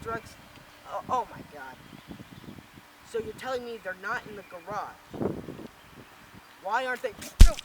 drugs? Oh my God. So you're telling me they're not in the garage? Why aren't they? No.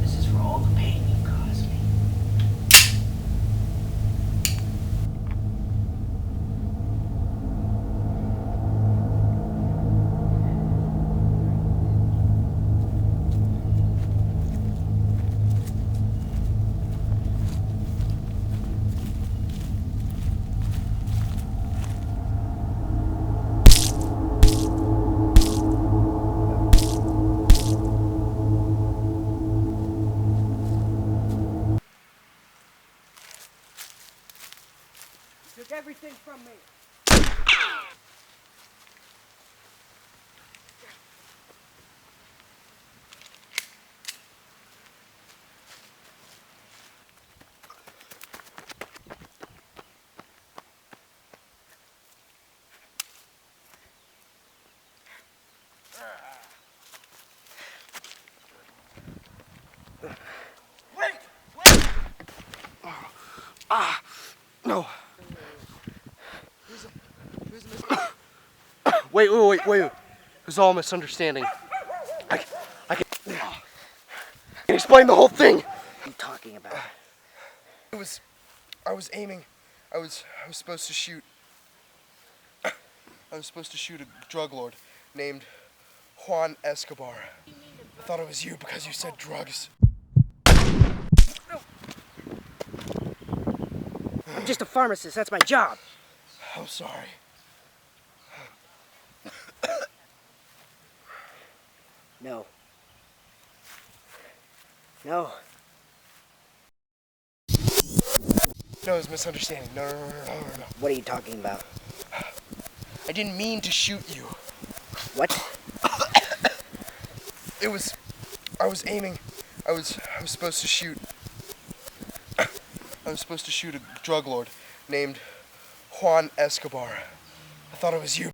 This is for all the pain you caused me. Took everything from me. Wait! No. Wait. It was all a misunderstanding. I can explain the whole thing. What are you talking about? I was aiming. I was supposed to shoot. I was supposed to shoot a drug lord named Juan Escobar. I thought it was you because you said drugs. I'm just a pharmacist. That's my job. I'm sorry. No. No. No, it was a misunderstanding. No. What are you talking about? I didn't mean to shoot you. What? I was aiming. I was supposed to shoot. I was supposed to shoot a drug lord named Juan Escobar. I thought it was you.